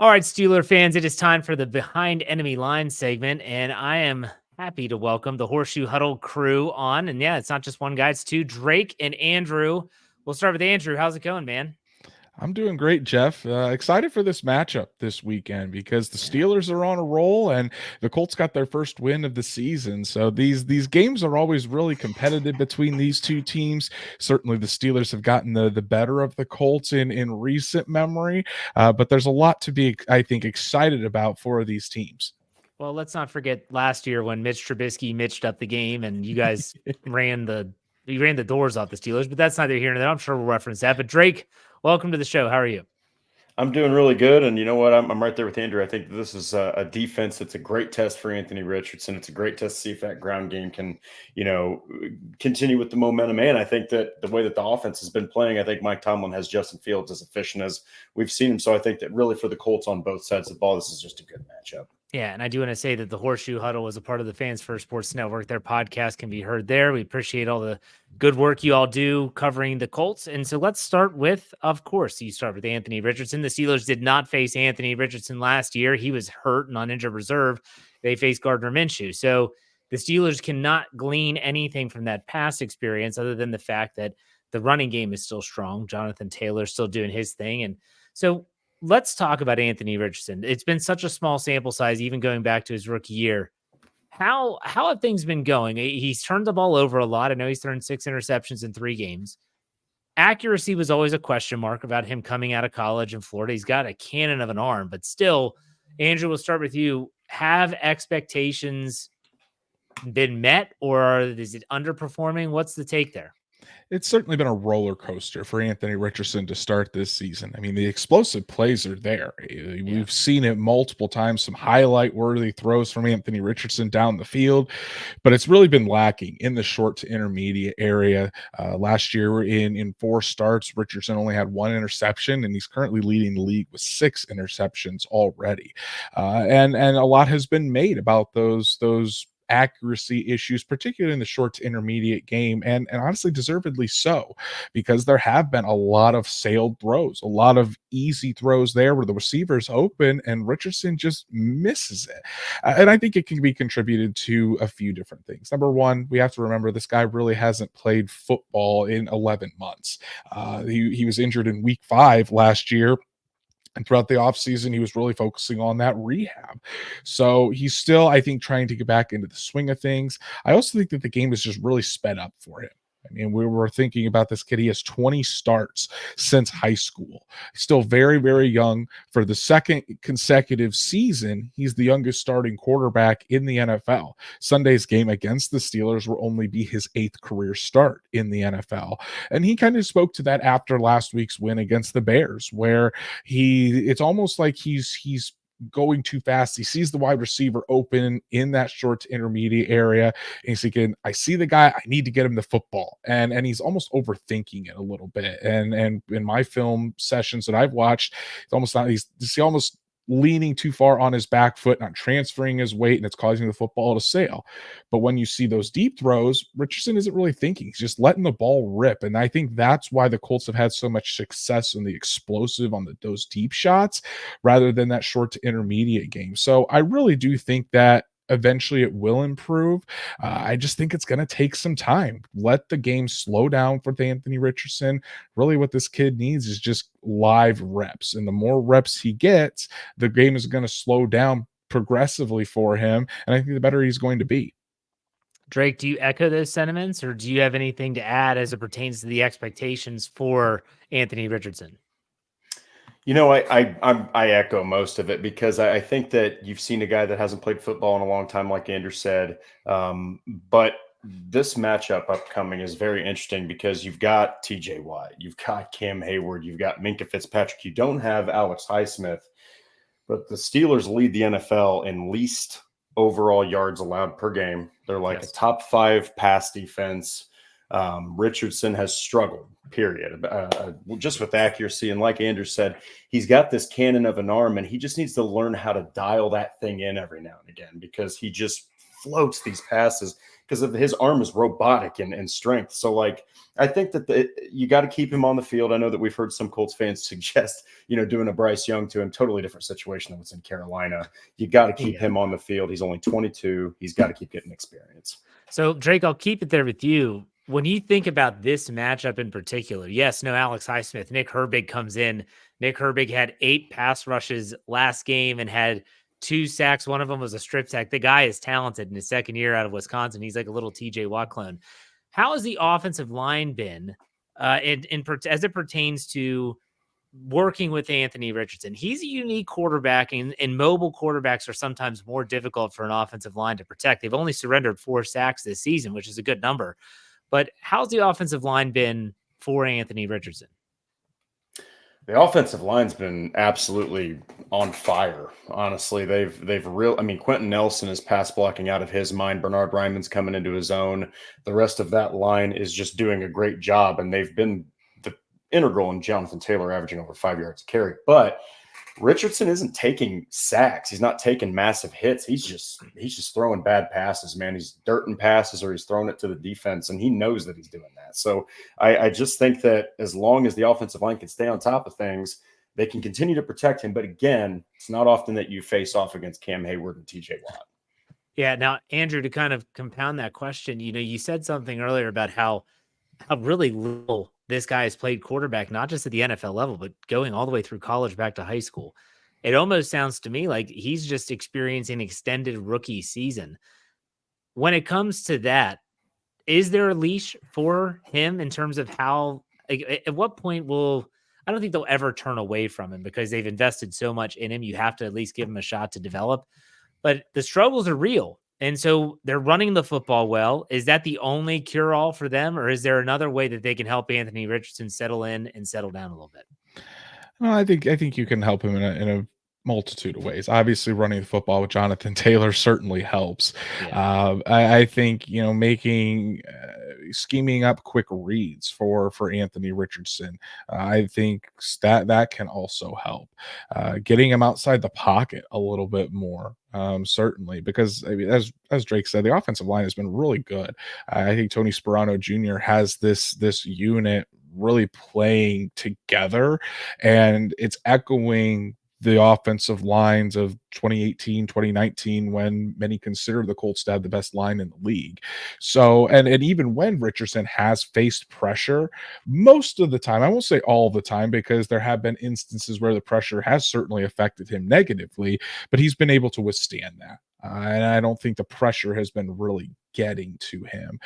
All right, Steeler fans, it is time for the Behind Enemy Lines segment, and I am happy to welcome the Horseshoe Huddle crew on. And yeah, it's not just one guy, it's two, Drake and Andrew. We'll start with Andrew. How's it going, man? I'm doing great, Jeff. Excited for this matchup this weekend because the Yeah. Steelers are on a roll and the Colts got their first win of the season. So these games are always really competitive between these two teams. Certainly, the Steelers have gotten the better of the Colts in recent memory, but there's a lot to be, I think, excited about for these teams. Well, let's not forget last year when Mitch Trubisky mitched up the game and you guys ran the doors off the Steelers, but that's neither here nor there. I'm sure we'll reference that. But Drake, welcome to the show. How are you? I'm doing really good, and you know what? I'm right there with Andrew. I think this is a defense that's a great test for Anthony Richardson. It's a great test to see if that ground game can, continue with the momentum. And I think that the way that the offense has been playing, I think Mike Tomlin has Justin Fields as efficient as we've seen him. So I think that really for the Colts on both sides of the ball, this is just a good matchup. Yeah, and I do want to say that the Horseshoe Huddle is a part of the Fans First Sports Network. Their podcast can be heard there. We appreciate all the good work you all do covering the Colts. And so let's start with, of course, you start with Anthony Richardson. The Steelers did not face Anthony Richardson last year. He was hurt and on injured reserve. They faced Gardner Minshew. So the Steelers cannot glean anything from that past experience other than the fact that the running game is still strong. Jonathan Taylor still doing his thing. And so let's talk about Anthony Richardson. It's been such a small sample size, even going back to his rookie year. How have things been going? He's turned the ball over a lot. I know he's thrown 6 interceptions in 3 games. Accuracy was always a question mark about him coming out of college in Florida. He's got a cannon of an arm, but still, Andrew, we'll start with you. Have expectations been met, or is it underperforming? What's the take there? It's certainly been a roller coaster for Anthony Richardson to start this season. I mean, the explosive plays are there. Yeah. We've seen it multiple times, some highlight worthy throws from Anthony Richardson down the field, but it's really been lacking in the short to intermediate area. Last year, in 4 starts, Richardson only had 1 interception, and he's currently leading the league with 6 interceptions already. And a lot has been made about those accuracy issues, particularly in the short to intermediate game, and honestly, deservedly so, because there have been a lot of sailed throws, a lot of easy throws there where the receiver's open and Richardson just misses it. And I think it can be contributed to a few different things. Number one, we have to remember this guy really hasn't played football in 11 months. He was injured in week 5 last year, and throughout the offseason, he was really focusing on that rehab. So he's still, I think, trying to get back into the swing of things. I also think that the game is just really sped up for him. I mean, we were thinking about this kid. He has 20 starts since high school. He's still very, very young. For the second consecutive season, he's the youngest starting quarterback in the NFL. Sunday's game against the Steelers will only be his 8th career start in the NFL. And he kind of spoke to that after last week's win against the Bears, where it's almost like he's going too fast. He sees the wide receiver open in that short to intermediate area, and he's thinking, I see the guy, I need to get him the football. And he's almost overthinking it a little bit. And in my film sessions that I've watched, it's almost not, he's almost leaning too far on his back foot, not transferring his weight, and it's causing the football to sail. But when you see those deep throws, Richardson isn't really thinking. He's just letting the ball rip. And I think that's why the Colts have had so much success in the explosive on those deep shots rather than that short to intermediate game. So I really do think that eventually it will improve. I just think it's going to take some time. Let the game slow down for Anthony Richardson. Really, what this kid needs is just live reps. And the more reps he gets, the game is going to slow down progressively for him. And I think the better he's going to be. Drake, do you echo those sentiments, or do you have anything to add as it pertains to the expectations for Anthony Richardson? I echo most of it because I think that you've seen a guy that hasn't played football in a long time, like Andrew said. But this matchup upcoming is very interesting because you've got TJ Watt, you've got Cam Hayward, you've got Minkah Fitzpatrick. You don't have Alex Highsmith, but the Steelers lead the NFL in least overall yards allowed per game. They're like a top 5 pass defense. Richardson has struggled, period, just with accuracy. And like Andrew said, he's got this cannon of an arm, and he just needs to learn how to dial that thing in every now and again because he just floats these passes. because of his arm is robotic and strength. So like, I think that you got to keep him on the field. I know that we've heard some Colts fans suggest, doing a Bryce Young to him, totally different situation than what's in Carolina. You got to keep him on the field. He's only 22. He's got to keep getting experience. So Drake, I'll keep it there with you. When you think about this matchup in particular, yes, no Alex Highsmith, Nick Herbig comes in. Nick Herbig had 8 pass rushes last game and had 2 sacks. One of them was a strip sack. The guy is talented in his second year out of Wisconsin. He's like a little TJ Watt clone. How has the offensive line been as it pertains to working with Anthony Richardson? He's a unique quarterback, and mobile quarterbacks are sometimes more difficult for an offensive line to protect. They've only surrendered 4 sacks this season, which is a good number. But how's the offensive line been for Anthony Richardson? The offensive line's been absolutely on fire. Honestly, Quentin Nelson is pass blocking out of his mind. Bernard Ryman's coming into his own. The rest of that line is just doing a great job, and they've been integral in Jonathan Taylor averaging over 5 yards a carry. But Richardson isn't taking sacks. He's not taking massive hits. He's just throwing bad passes, man. He's dirting passes, or he's throwing it to the defense, and he knows that he's doing that. So I just think that as long as the offensive line can stay on top of things, they can continue to protect him. But again, it's not often that you face off against Cam Hayward and TJ Watt. Yeah. Now, Andrew, to kind of compound that question, you said something earlier about how really little this guy has played quarterback, not just at the NFL level, but going all the way through college back to high school. It almost sounds to me like he's just experiencing an extended rookie season. When it comes to that, is there a leash for him in terms of how, at what point I don't think they'll ever turn away from him because they've invested so much in him. You have to at least give him a shot to develop, but the struggles are real. And so they're running the football well. Is that the only cure-all for them, or is there another way that they can help Anthony Richardson settle in and settle down a little bit? Well, I think you can help him in a multitude of ways. Obviously, running the football with Jonathan Taylor certainly helps. Yeah. I think making scheming up quick reads for Anthony Richardson. I think that can also help. Getting him outside the pocket a little bit more. Certainly, because I mean, as Drake said, the offensive line has been really good. I think Tony Sperano Jr. has this unit really playing together, and it's echoing the offensive lines of 2018, 2019, when many consider the Colts to have the best line in the league. So, and even when Richardson has faced pressure, most of the time, I won't say all the time, because there have been instances where the pressure has certainly affected him negatively, but he's been able to withstand that. And I don't think the pressure has been really getting to him.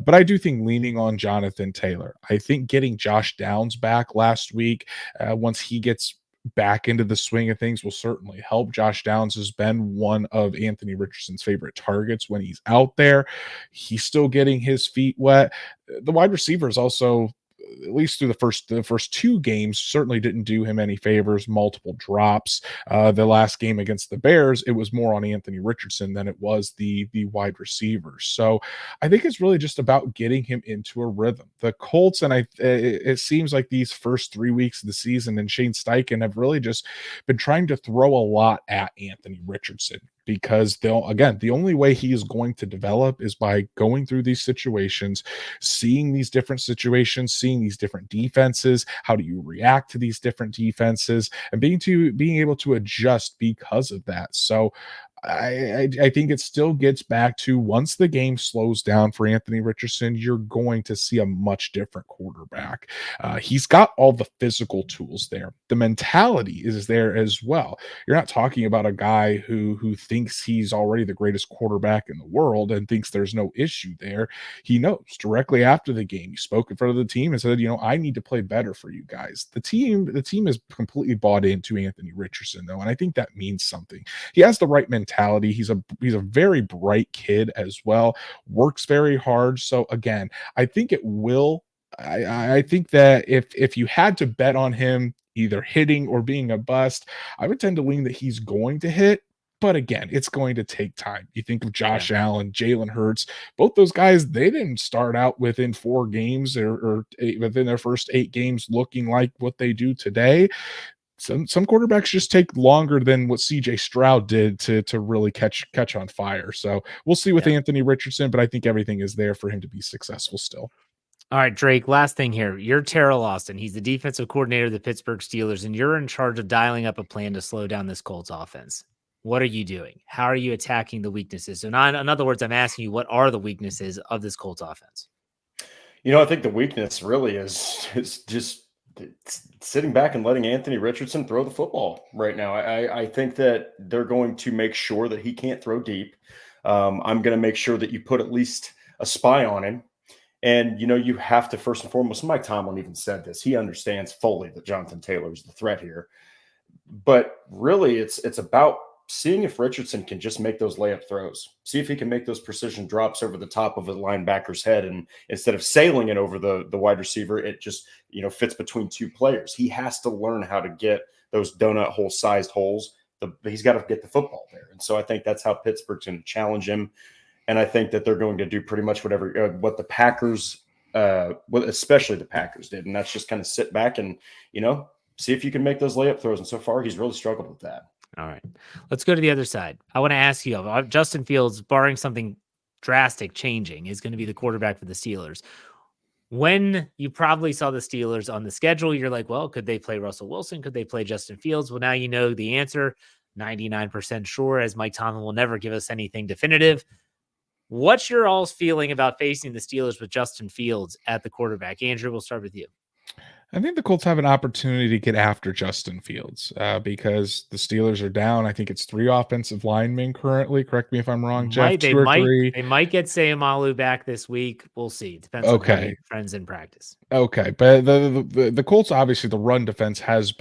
But I do think leaning on Jonathan Taylor, I think getting Josh Downs back last week, once he gets back into the swing of things, will certainly help. Josh Downs has been one of Anthony Richardson's favorite targets when he's out there. He's still getting his feet wet. The wide receivers also, at least through the first 2 games, certainly didn't do him any favors. Multiple drops. The last game against the Bears, it was more on Anthony Richardson than it was the wide receivers. So I think it's really just about getting him into a rhythm. The Colts, and it seems like these first 3 weeks of the season, and Shane Steichen have really just been trying to throw a lot at Anthony Richardson, because the only way he is going to develop is by going through these situations, seeing these different situations, seeing these different defenses. How do you react to these different defenses, and being able to adjust because of that. So I think it still gets back to, once the game slows down for Anthony Richardson, you're going to see a much different quarterback. He's got all the physical tools there. The mentality is there as well. You're not talking about a guy who thinks he's already the greatest quarterback in the world and thinks there's no issue there. He knows directly after the game, he spoke in front of the team and said, I need to play better for you guys. The team is completely bought into Anthony Richardson, though, and I think that means something. He has the right mentality. He's a very bright kid as well, works very hard. So again, I think it will. I think that if you had to bet on him either hitting or being a bust, I would tend to lean that he's going to hit. But again, it's going to take time. You think of Josh Allen, Jalen Hurts, both those guys, they didn't start out within 4 games or within their first 8 games looking like what they do today. some quarterbacks just take longer than what CJ Stroud did to really catch on fire. So we'll see with Anthony Richardson, but I think everything is there for him to be successful still. All right, Drake, last thing here. You're Terrell Austin. He's the defensive coordinator of the Pittsburgh Steelers, and you're in charge of dialing up a plan to slow down this Colts offense. What are you doing? How are you attacking the weaknesses? So, in other words, I'm asking you, what are the weaknesses of this Colts offense? I think the weakness really is just sitting back and letting Anthony Richardson throw the football right now. I think that they're going to make sure that he can't throw deep. I'm going to make sure that you put at least a spy on him. And, you have to, first and foremost, Mike Tomlin even said this. He understands fully that Jonathan Taylor is the threat here. But really, it's about seeing if Richardson can just make those layup throws. See if he can make those precision drops over the top of a linebacker's head. And instead of sailing it over the wide receiver, it just, fits between two players. He has to learn how to get those donut hole sized holes. He's got to get the football there. And so I think that's how Pittsburgh's going to challenge him. And I think that they're going to do pretty much whatever what the Packers, especially the Packers did. And that's just kind of sit back and, see if you can make those layup throws. And so far, he's really struggled with that. All right. Let's go to the other side. I want to ask you, Justin Fields, barring something drastic changing, is going to be the quarterback for the Steelers. When you probably saw the Steelers on the schedule, you're like, well, could they play Russell Wilson? Could they play Justin Fields? Well, now you know the answer. 99% sure, as Mike Tomlin will never give us anything definitive. What's your all's feeling about facing the Steelers with Justin Fields at the quarterback? Andrew, we'll start with you. I think the Colts have an opportunity to get after Justin Fields because the Steelers are down. I think it's 3 offensive linemen currently. Correct me if I'm wrong, Jeff. They might get Sayamalu back this week. We'll see. Depends on how many friends in practice. Okay, but the Colts, obviously the run defense has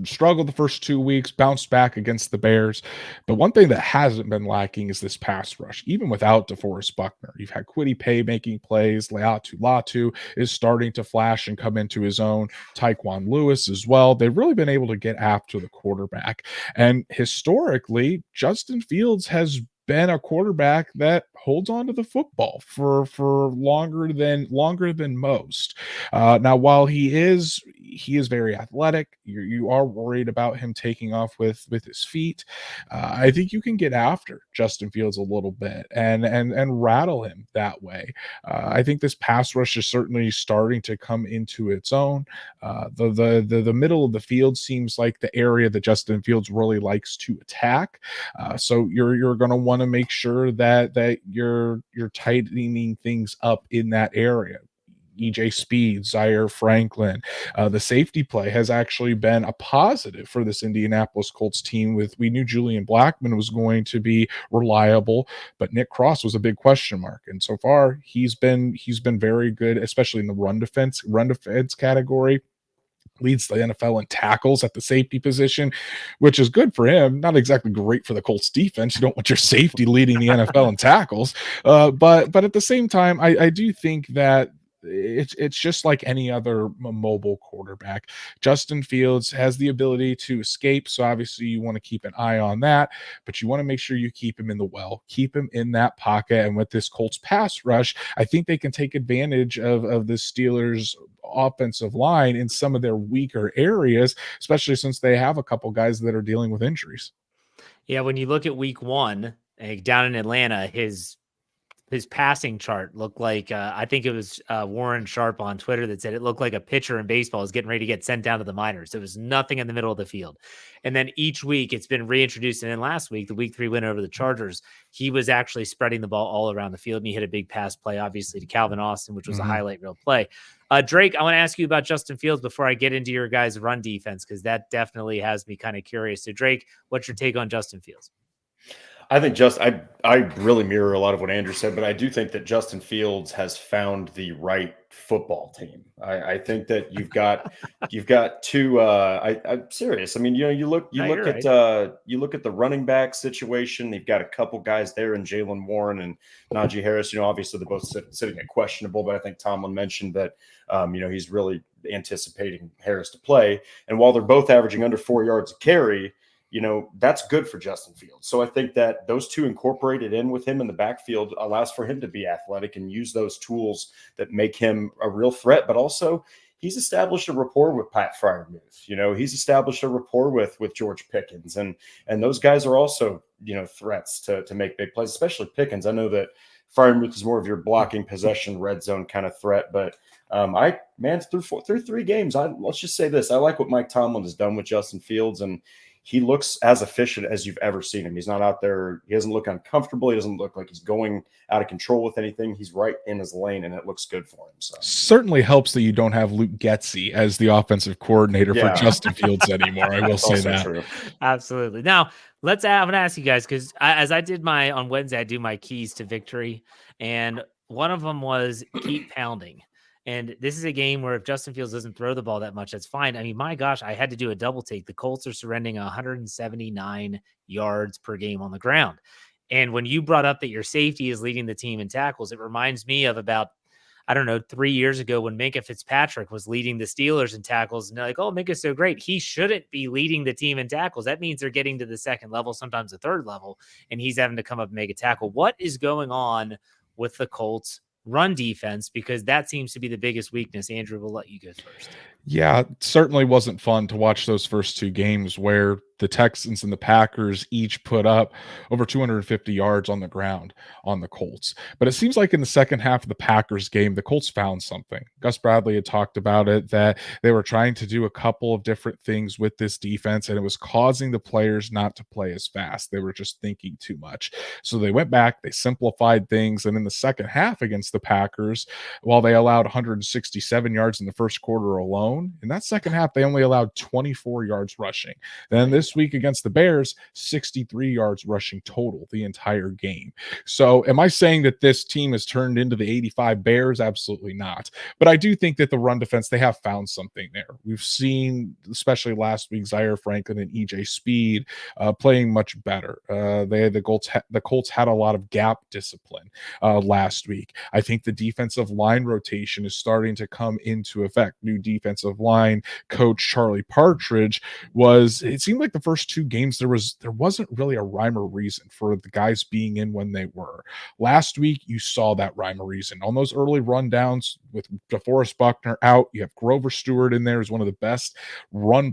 struggled the first 2 weeks, bounced back against the Bears. But one thing that hasn't been lacking is this pass rush. Even without DeForest Buckner, you've had Kwity Paye making plays. Latu is starting to flash and come into his own. Tyquan Lewis as well. They've really been able to get after the quarterback. And historically, Justin Fields has been a quarterback that holds on to the football for longer than most. Now, while he is very athletic, you are worried about him taking off with his feet. I think you can get after Justin Fields a little bit and rattle him that way. I think this pass rush is certainly starting to come into its own. The middle of the field seems like the area that Justin Fields really likes to attack. So you're going to want to make sure that you're tightening things up in that area. EJ Speed, Zaire Franklin. The safety play has actually been a positive for this Indianapolis Colts team. We knew Julian Blackmon was going to be reliable, but Nick Cross was a big question mark. And so far, he's been very good, especially in the run defense category. Leads the NFL in tackles at the safety position, which is good for him. Not exactly great for the Colts defense. You don't want your safety leading the NFL in tackles. But at the same time, I do think that it's just like any other mobile quarterback. Justin Fields has the ability to escape, so obviously you want to keep an eye on that, but you want to make sure you keep him in the keep him in that pocket. And with this Colts pass rush, I think they can take advantage of the Steelers offensive line in some of their weaker areas, especially since they have a couple guys that are dealing with injuries. Yeah, when you look at week 1 down in Atlanta, his passing chart looked like, I think it was Warren Sharp on Twitter that said it looked like a pitcher in baseball is getting ready to get sent down to the minors. There was nothing in the middle of the field. And then each week it's been reintroduced. And then last week, the week 3 win over the Chargers, he was actually spreading the ball all around the field. And he hit a big pass play, obviously, to Calvin Austin, which was a highlight reel play. Drake, I want to ask you about Justin Fields before I get into your guys' run defense, because that definitely has me kind of curious. So, Drake, what's your take on Justin Fields? I think I really mirror a lot of what Andrew said, but I do think that Justin Fields has found the right football team. I think that you've got 2. I'm serious. I mean, you look at the running back situation. You've got a couple guys there in Jaylen Warren and Najee Harris. Obviously they're both sitting at questionable, but I think Tomlin mentioned that he's really anticipating Harris to play. And while they're both averaging under 4 yards a carry, that's good for Justin Fields. So I think that those 2 incorporated in with him in the backfield allows for him to be athletic and use those tools that make him a real threat. But also he's established a rapport with Pat Freiermuth. He's established a rapport with George Pickens, and those guys are also, threats to make big plays, especially Pickens. I know that Freiermuth is more of your blocking possession, red zone kind of threat, but through 3 games, let's just say this: I like what Mike Tomlin has done with Justin Fields, and he looks as efficient as you've ever seen him. He's not out there. He doesn't look uncomfortable. He doesn't look like he's going out of control with anything. He's right in his lane, and it looks good for him. So certainly helps that you don't have Luke Getsy as the offensive coordinator for Justin Fields anymore. I will say that. True. Absolutely. Now, I'm going to ask you guys, because as I did on Wednesday, I do my keys to victory, and one of them was keep pounding. And this is a game where if Justin Fields doesn't throw the ball that much, that's fine. I mean, my gosh, I had to do a double take. The Colts are surrendering 179 yards per game on the ground. And when you brought up that your safety is leading the team in tackles, it reminds me of about, 3 years ago when Minkah Fitzpatrick was leading the Steelers in tackles. And they're like, oh, Minkah's so great. He shouldn't be leading the team in tackles. That means they're getting to the second level, sometimes the third level, and he's having to come up and make a tackle. What is going on with the Colts run defense? Because that seems to be the biggest weakness. Andrew, we'll let you go first. Yeah, it certainly wasn't fun to watch those first 2 games where the Texans and the Packers each put up over 250 yards on the ground on the Colts. But it seems like in the second half of the Packers game, the Colts found something. Gus Bradley had talked about it, that they were trying to do a couple of different things with this defense, and it was causing the players not to play as fast. They were just thinking too much. So they went back, they simplified things, and in the second half against the Packers, while they allowed 167 yards in the first quarter alone, in that second half, they only allowed 24 yards rushing. Then this week against the Bears, 63 yards rushing total the entire game. So am I saying that this team has turned into the 85 Bears? Absolutely not. But I do think that the run defense, they have found something there. We've seen, especially last week, Zaire Franklin and EJ Speed playing much better. The Colts had a lot of gap discipline last week. I think the defensive line rotation is starting to come into effect. New defensive line coach Charlie Partridge it seemed like the first 2 games there wasn't really a rhyme or reason for the guys being in when they were. Last week you saw that rhyme or reason on those early rundowns with DeForest Buckner out. You have Grover Stewart in there as one of the best run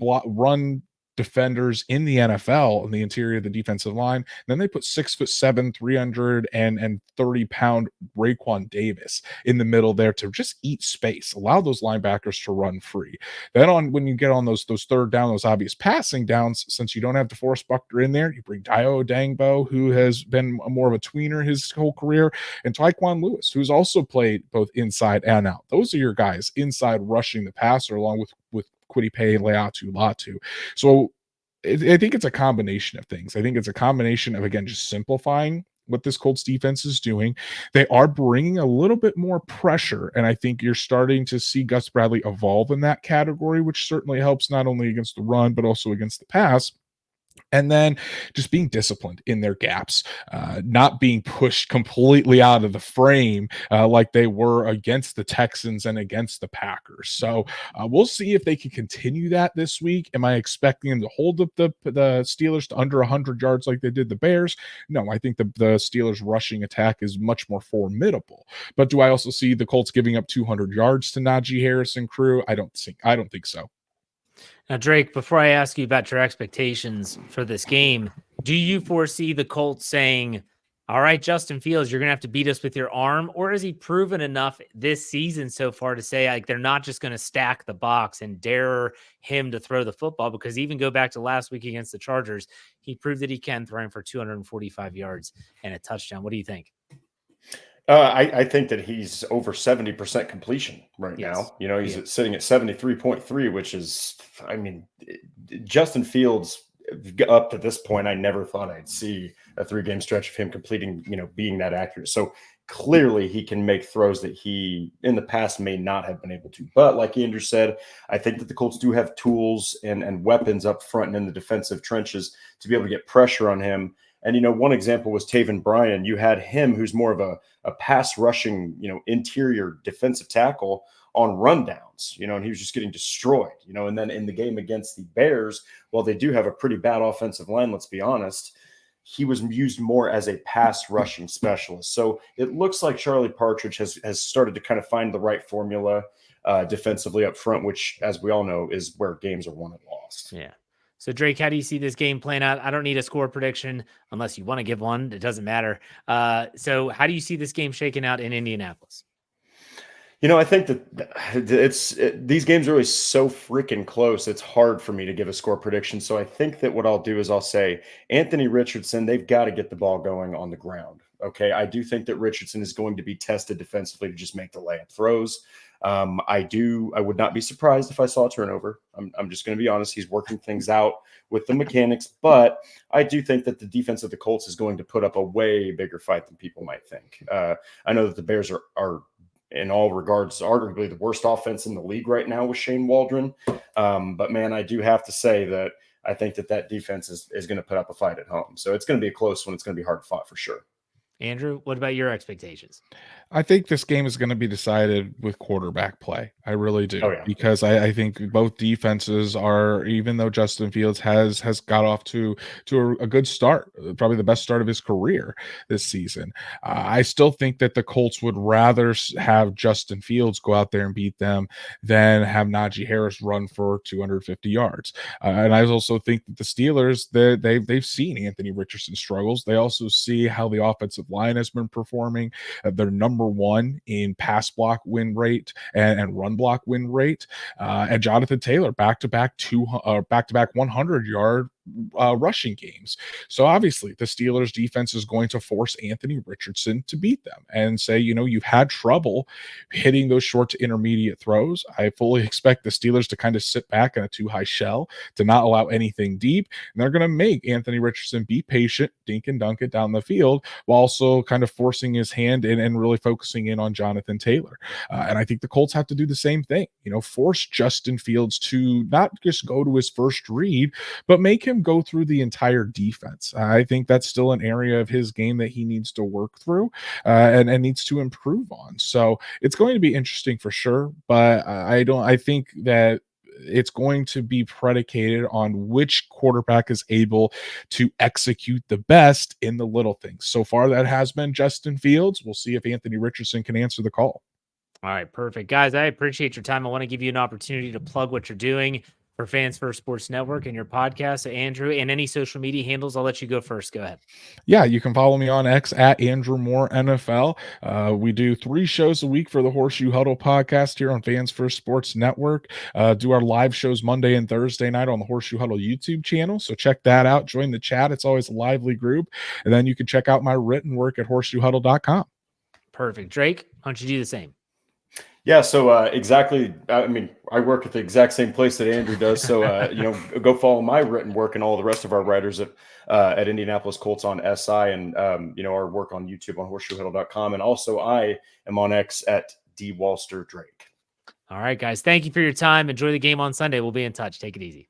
defenders in the NFL in the interior of the defensive line. And then they put 6'7", 330-pound Raekwon Davis in the middle there to just eat space, allow those linebackers to run free. Then when you get on those third down, those obvious passing downs, since you don't have DeForest Buckner in there, you bring Dio Dangbo, who has been more of a tweener his whole career, and Tyquan Lewis, who's also played both inside and out. Those are your guys inside rushing the passer along with Kwity Leatu Latu. So I think it's a combination of things. I think it's a combination of, again, just simplifying what this Colts defense is doing. They are bringing a little bit more pressure, and I think you're starting to see Gus Bradley evolve in that category, which certainly helps not only against the run, but also against the pass. And then just being disciplined in their gaps, not being pushed completely out of the frame like they were against the Texans and against the Packers. So we'll see if they can continue that this week. Am I expecting them to hold up the Steelers to under 100 yards like they did the Bears? No, I think the Steelers rushing attack is much more formidable. But do I also see the Colts giving up 200 yards to Najee Harris and crew? I don't think so. Now, Drake, before I ask you about your expectations for this game, do you foresee the Colts saying, all right, Justin Fields, you're going to have to beat us with your arm? Or has he proven enough this season so far to say, like, they're not just going to stack the box and dare him to throw the football? Because even go back to last week against the Chargers, he proved that he can, throwing for 245 yards and a touchdown. What do you think? I think that he's over 70% completion right now. He's sitting at 73.3, which is, Justin Fields, up to this point, I never thought I'd see a 3-game stretch of him completing, being that accurate. So clearly he can make throws that he in the past may not have been able to. But like Andrew said, I think that the Colts do have tools and weapons up front and in the defensive trenches to be able to get pressure on him. And, one example was Taven Bryan. You had him, who's more of a pass rushing, interior defensive tackle on rundowns, and he was just getting destroyed, and then in the game against the Bears, while they do have a pretty bad offensive line, let's be honest, he was used more as a pass rushing specialist. So it looks like Charlie Partridge has started to kind of find the right formula. defensively up front, which, as we all know, is where games are won and lost. Yeah. So, Drake, how do you see this game playing out? I don't need a score prediction unless you want to give one. It doesn't matter. So, how do you see this game shaking out in Indianapolis? I think that these games are always so freaking close. It's hard for me to give a score prediction. So I think that what I'll do is I'll say Anthony Richardson, they've got to get the ball going on the ground. Okay. I do think that Richardson is going to be tested defensively to just make the layup throws. I would not be surprised if I saw a turnover. I'm just going to be honest. He's working things out with the mechanics, but I do think that the defense of the Colts is going to put up a way bigger fight than people might think. I know that the Bears are in all regards, arguably the worst offense in the league right now with Shane Waldron. But man, I do have to say that I think that defense is going to put up a fight at home. So it's going to be a close one. It's going to be hard fought for sure. Andrew, what about your expectations? I think this game is going to be decided with quarterback play. I really do. Oh, yeah. Because I think both defenses are, even though Justin Fields has got off to a good start, probably the best start of his career this season. I still think that the Colts would rather have Justin Fields go out there and beat them than have Najee Harris run for 250 yards. And I also think that the Steelers, they've seen Anthony Richardson struggles. They also see how the offensive line has been performing. They're number one in pass block win rate and run block win rate. And Jonathan Taylor back-to-back 100-yard rushing games. So obviously the Steelers defense is going to force Anthony Richardson to beat them and say, you've had trouble hitting those short to intermediate throws. I fully expect the Steelers to kind of sit back in a too high shell, to not allow anything deep. And they're going to make Anthony Richardson be patient, dink and dunk it down the field, while also kind of forcing his hand in and really focusing in on Jonathan Taylor. And I think the Colts have to do the same thing, force Justin Fields to not just go to his first read, but make him go through the entire defense. I think that's still an area of his game that he needs to work through and needs to improve on. So it's going to be interesting for sure, but I think that it's going to be predicated on which quarterback is able to execute the best in the little things. So far, that has been Justin Fields. We'll see if Anthony Richardson can answer the call. All right, perfect. Guys, I appreciate your time. I want to give you an opportunity to plug what you're doing for Fans First Sports Network and your podcast. So Andrew, and any social media handles, I'll let you go first. Go ahead. Yeah, you can follow me on X at Andrew Moore NFL. We do 3 shows a week for the Horseshoe Huddle podcast here on Fans First Sports Network. Do our live shows Monday and Thursday night on the Horseshoe Huddle YouTube channel. So check that out. Join the chat. It's always a lively group. And then you can check out my written work at horseshoehuddle.com. Perfect. Drake, why don't you do the same? Yeah, so exactly. I mean, I work at the exact same place that Andrew does. So, go follow my written work and all the rest of our writers at Indianapolis Colts on SI and, our work on YouTube on horseshoehuddle.com. And also I am on X at DWalsterDrake. All right, guys. Thank you for your time. Enjoy the game on Sunday. We'll be in touch. Take it easy.